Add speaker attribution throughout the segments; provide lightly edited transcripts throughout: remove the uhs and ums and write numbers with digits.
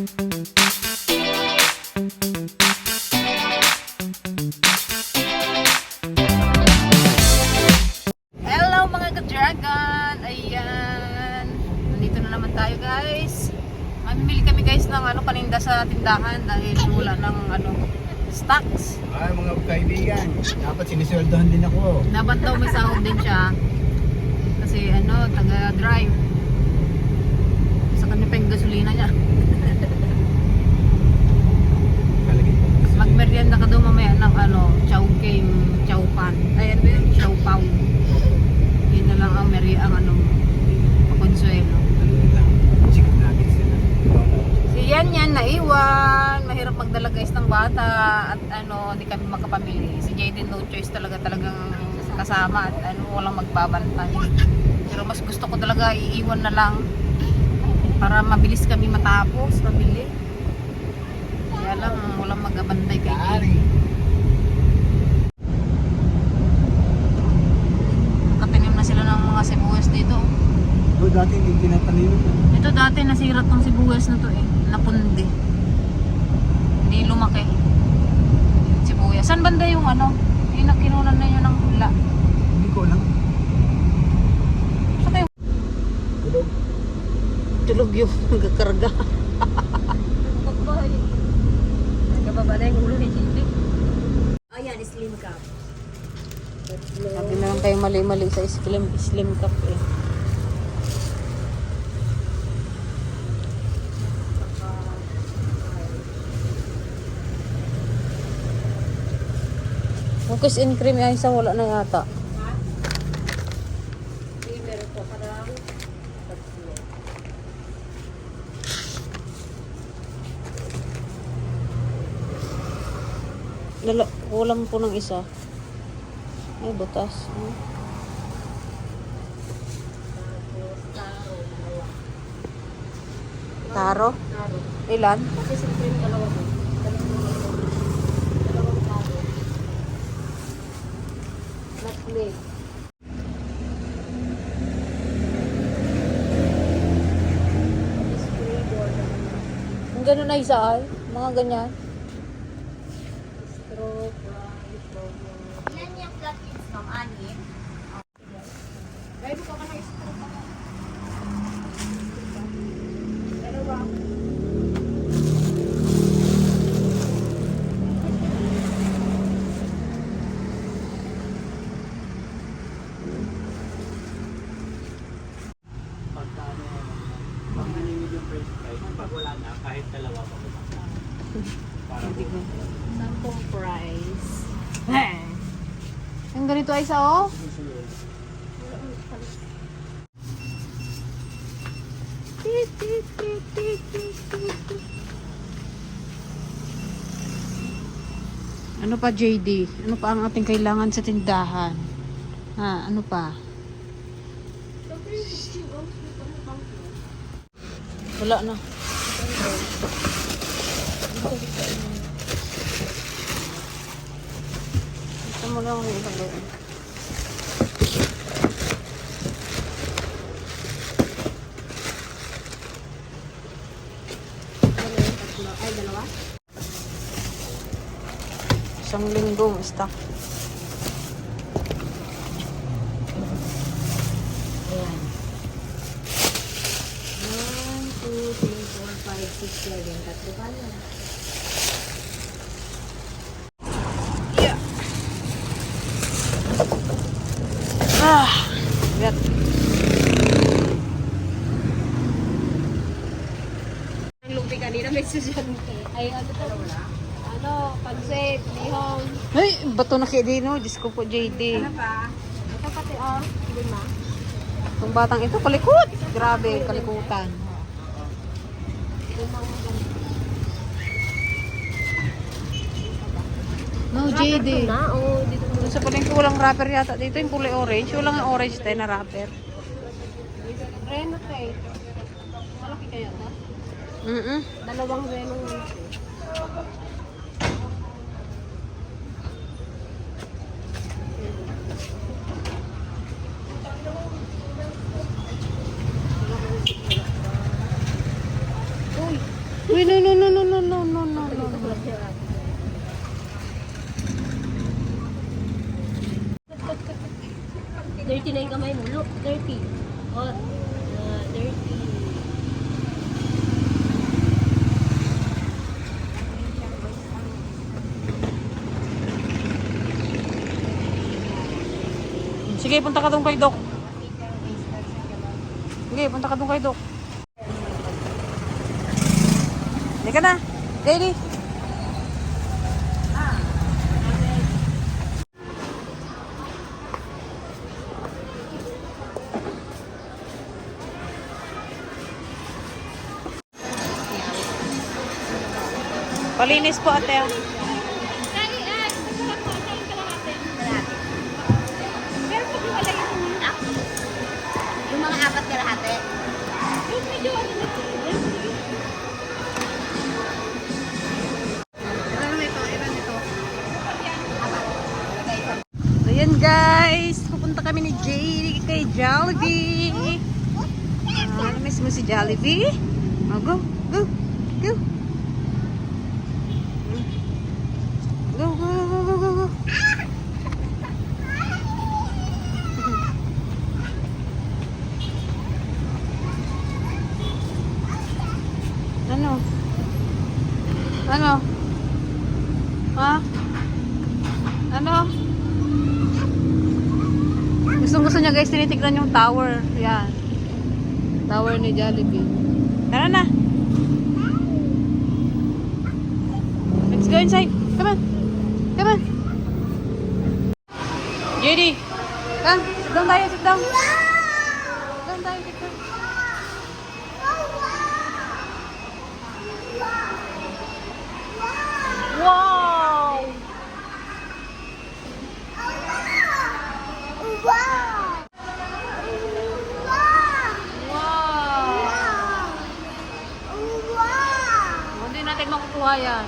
Speaker 1: Hello mga ka-dragon! Ayan! Nandito na naman tayo guys. Mamimili kami guys ng paninda sa tindahan dahil wala ng stocks.
Speaker 2: Ay mga kaibigan, dapat sinisweldohan din ako.
Speaker 1: Dapat daw may sahod din siya. Kasi taga-drive. Sa kanya pa yung gasolina niya. Magmerienda ka daw mamaya ng chow king, chow pan. Ay ano yun? Chow pao. Yun na lang ang pakonsuelo.
Speaker 2: Chicken nuggets sila.
Speaker 1: Si yan naiwan. Mahirap magdala guys ng bata at hindi kami makapamili. Si Jaden no choice talagang kasama at walang magbabantay. Pero mas gusto ko talaga iiwan na lang para mabilis kami matapos pamili. Kaya lang walang mag-abantay kay Jaden. Nakatanim na sila ng mga sibuyas dito.
Speaker 2: Dati hindi tinatanim.
Speaker 1: Ito dati nasira tong sibuyas na to napundi. Hindi lumaki. Sibuyas. Saan banda yung yung nakinunan na yun ng hula?
Speaker 2: Hindi ko lang.
Speaker 1: Saan kayo?
Speaker 2: Tulog.
Speaker 1: Tulog yung nagkakarga. Nagkababa na yung ulo ni Chili. Ayan, slim cup. Sabi na lang kayo mali-mali sa slim cup Cookies and cream ay isa wala na yata. Kulang po ng isa. Ay, butas. Taro? Ilan? Cookies and cream, dalawa po. Ang gano'n na isa ay, mga ganyan. Ilan yung flat kids ng anim? Ay, buka ka na straw pa ka. Dalawa.
Speaker 2: Pag wala na, kahit dalawa pa ba?
Speaker 1: Sample price. Yung ganito ay isa Ano pa JD? Ano pa ang ating kailangan sa tindahan? Ano pa? Wala na. Ito mo lang ang ilagay. Ay, dalawa? Isang linggong stock. Ayan. 1, 2, 3, 4, 5, 6, 7. Tatlo pa yan. Yeah. Bigat. Ang lupi kanina may susan. Ay, pansit, lihong. Ay, bato na kaya din, Diyos ko po, JD.
Speaker 3: Ano pa? Ito pati, lima.
Speaker 1: Itong batang ito, kalikot. Grabe, kalikutan. No, JD. Dito sa palengke walang wrapper yata. Dito yung kulay orange. Walang orange tayo na wrapper.
Speaker 3: Reno tayo. Malaki kaya ito? Dalawang reno nga.
Speaker 1: Uy, no, no, no, no, no, no, no, no, no.
Speaker 3: Dirty na yung kamay mo. Look, dirty. Oh, dirty.
Speaker 1: Sige, punta ka doon kay Doc. Sige, punta ka doon kay Doc. Hindi ka na. Daily. Palinis po ate.
Speaker 3: Yung mga apat kalahati. Yung medyo ano na ito.
Speaker 1: Ayan guys, pupunta kami ni JD kay Jollibee. Miss mo si Jollibee? Oh, go, go, go. Go, go, go, go, go, go. Ano? Ano? Ha? Ano? Gusto niya guys, tinitignan yung tower. Yan. Tower ni Jollibee. Tara na. Let's go inside. Come on. Come on. JD. Come. Sit down tayo. Sit down. Sit down tayo. Sit down. Wow! Hindi natin makukuha yan.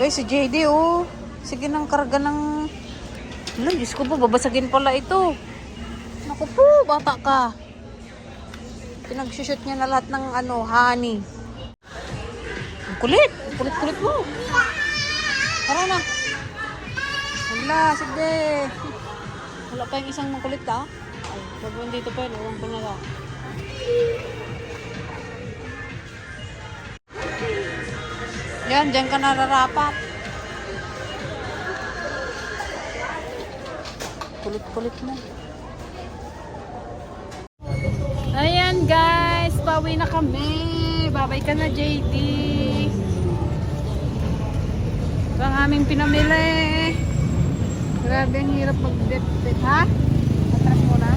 Speaker 1: Guys, si JD oh. Sige nang karga ng... Alam, Diyos ko po, babasagin pala ito. Naku po, bata ka. Pinag-shoot niya na lahat ng ano, honey. Ang kulit. Ang kulit-kulit mo. Tara na. Wala, sige. Wala pa yung isang makulit ha. Ay, wag dito pa yun. Ewan ko na lang. Yan, dyan ka nararapat. Kulit-kulit mo. Ayan guys, pauwi na kami. Babay ka na JD. Ito ang aming pinamili. Grabe ang hirap mag-dip-dip, ha? Atras mo na.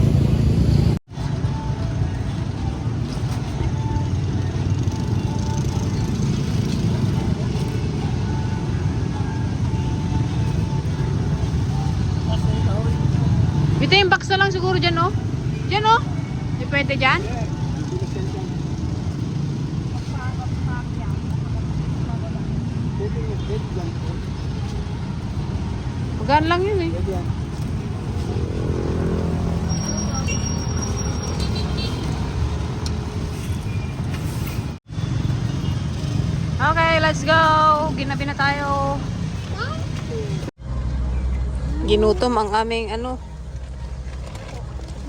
Speaker 1: Ito yung box na lang siguro dyan, oh. Dyan, oh. Di pwede dyan? Magaan lang yun, eh. Okay, let's go. Ginabi na tayo. Ginutom ang aming, ano,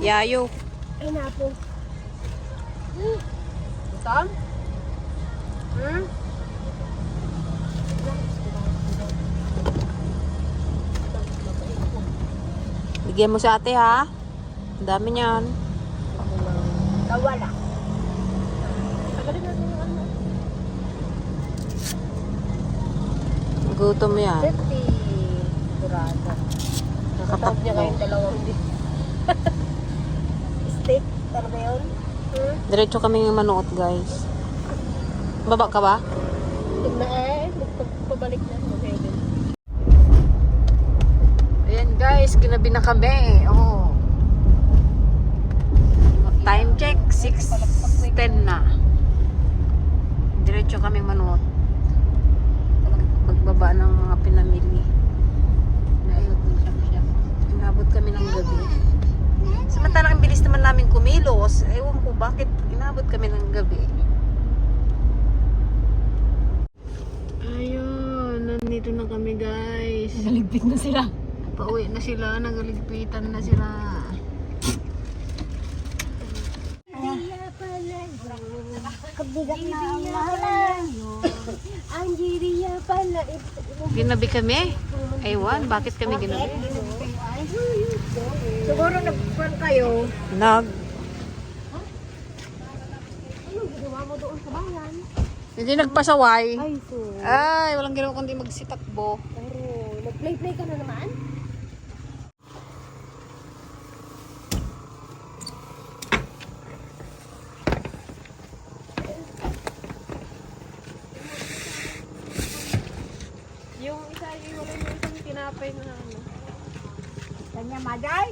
Speaker 1: yayo.
Speaker 3: Ay, napo.
Speaker 1: Tom? Hmm? Bigyan mo sa ate ha. Ang dami niyan.
Speaker 3: Nawala. Tagalin natin yung ano.
Speaker 1: Gutom yan.
Speaker 3: 50. Durada. Nakatap niya kayong dalawang di. Steak. Tara ba yun?
Speaker 1: Diretso kami ng manood guys. Baba ka ba?
Speaker 3: Tigna eh. Pabalik na. Okay din.
Speaker 1: Ayan guys, ginabi na kami. Oh. diretso kaming Manot. Pagbaba ng mga pinamili. Inabot kami ng gabi. Samantalang ang bilis naman namin kumilos. Ewan ko bakit inabot kami ng gabi. Ayun, nandito na kami guys.
Speaker 3: Naligpit na sila.
Speaker 1: Pauwi na sila, nagaligpitan na sila.
Speaker 3: Kabigat na ang mahalan. Ang jiriya pala.
Speaker 1: Ginabi kami? Ewan, bakit kami ginabi?
Speaker 3: Siguro nagpuan kayo.
Speaker 1: Nag.
Speaker 3: Ano ginawa mo doon sa bayan?
Speaker 1: Hindi nagpasaway.
Speaker 3: Ay, so.
Speaker 1: Ay, walang ginawa kundi magsitakbo.
Speaker 3: Pero, nag-play-play ka na naman?
Speaker 1: Yung isa, yung wala yung isang tinapay na ano.
Speaker 3: Kanya, Maday?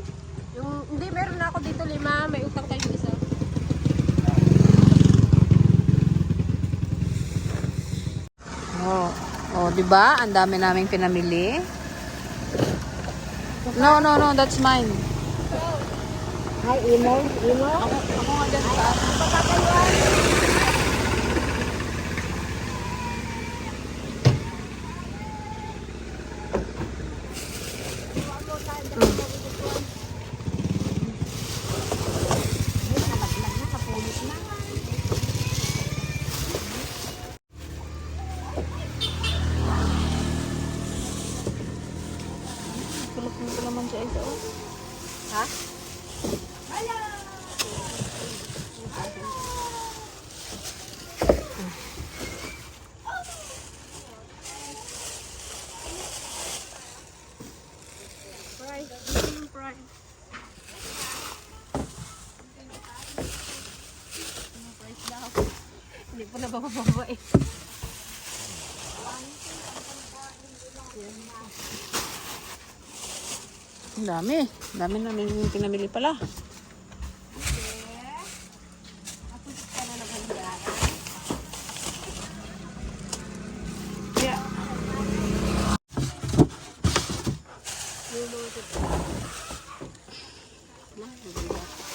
Speaker 1: Hindi, meron na ako dito 5. May utang kayo isa. Oh, 'di ba? Ang dami naming pinamili. No, that's mine.
Speaker 3: Hi, Imo. Imo?
Speaker 1: Ako nga dyan sa Kulot mo naman siya isa. Ha? Hindi po nabababa eh. Ang dami. Ang dami namin yung pinamili pala. Yeah.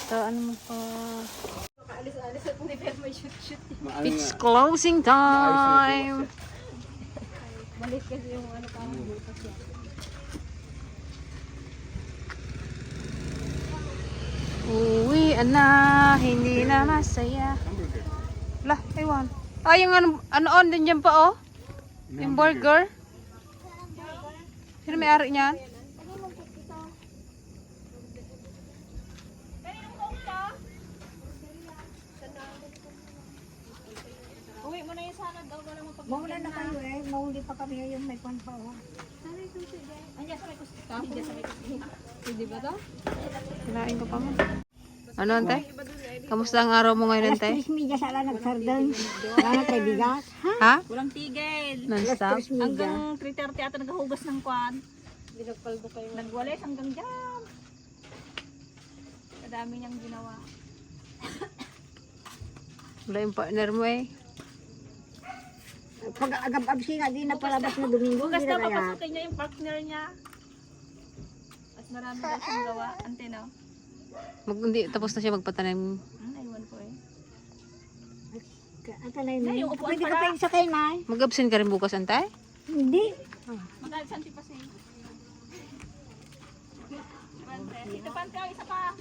Speaker 1: So, ano mo pa?
Speaker 3: Alis-alis at hindi pero may shoot-shoot.
Speaker 1: It's closing time.
Speaker 3: Balik kasi yung ano parang butas yan.
Speaker 1: Uwi na, hindi na masaya. Lah, ewan. Ah, yung ano on din dyan pa oh. Yung burger. Sino may-ari niyan?
Speaker 3: Uwi mo na yung salad daw. Wala mo pag...
Speaker 4: Mauna na kayo eh. Mauli pa kami yung may pan pa. Oh.
Speaker 3: Andiyan sa may kusti. Andiyan sa may kusti.
Speaker 1: Hindi ba to? Kinain ko pa mo. Ano, ante? Kamusta ang araw mo ngayon, ante?
Speaker 4: Alas 3:30 sala nagsardang. Wala kay bigas. Ha?
Speaker 1: Ha?
Speaker 3: Walang tigil.
Speaker 1: Non-stop?
Speaker 4: 3:30.
Speaker 3: Hanggang 3:30 ata naghuhugas ng kwan. Binagpaldo kayo. Nagwalis hanggang dyan. Kadami niyang ginawa.
Speaker 1: Wala yung partner mo eh.
Speaker 4: Pag agab-ab siya di na palabas na Domingo.
Speaker 3: Hugas
Speaker 4: Hindi
Speaker 3: na
Speaker 4: na kaya.
Speaker 3: papasukin niya yung partner niya. At marami daw siyang gawa. Ante no?
Speaker 1: Hindi, tapos na siya magpatanim.
Speaker 3: Aywan ko eh.
Speaker 4: Ata na yun.
Speaker 3: Ay, yung upuan
Speaker 4: Pwede ka
Speaker 3: pala.
Speaker 4: pa yung sakay, Nay.
Speaker 1: Mag-absent ka rin bukas, ante?
Speaker 4: Hindi.
Speaker 3: Magalit santi pa siya. Ito pante, isa pa.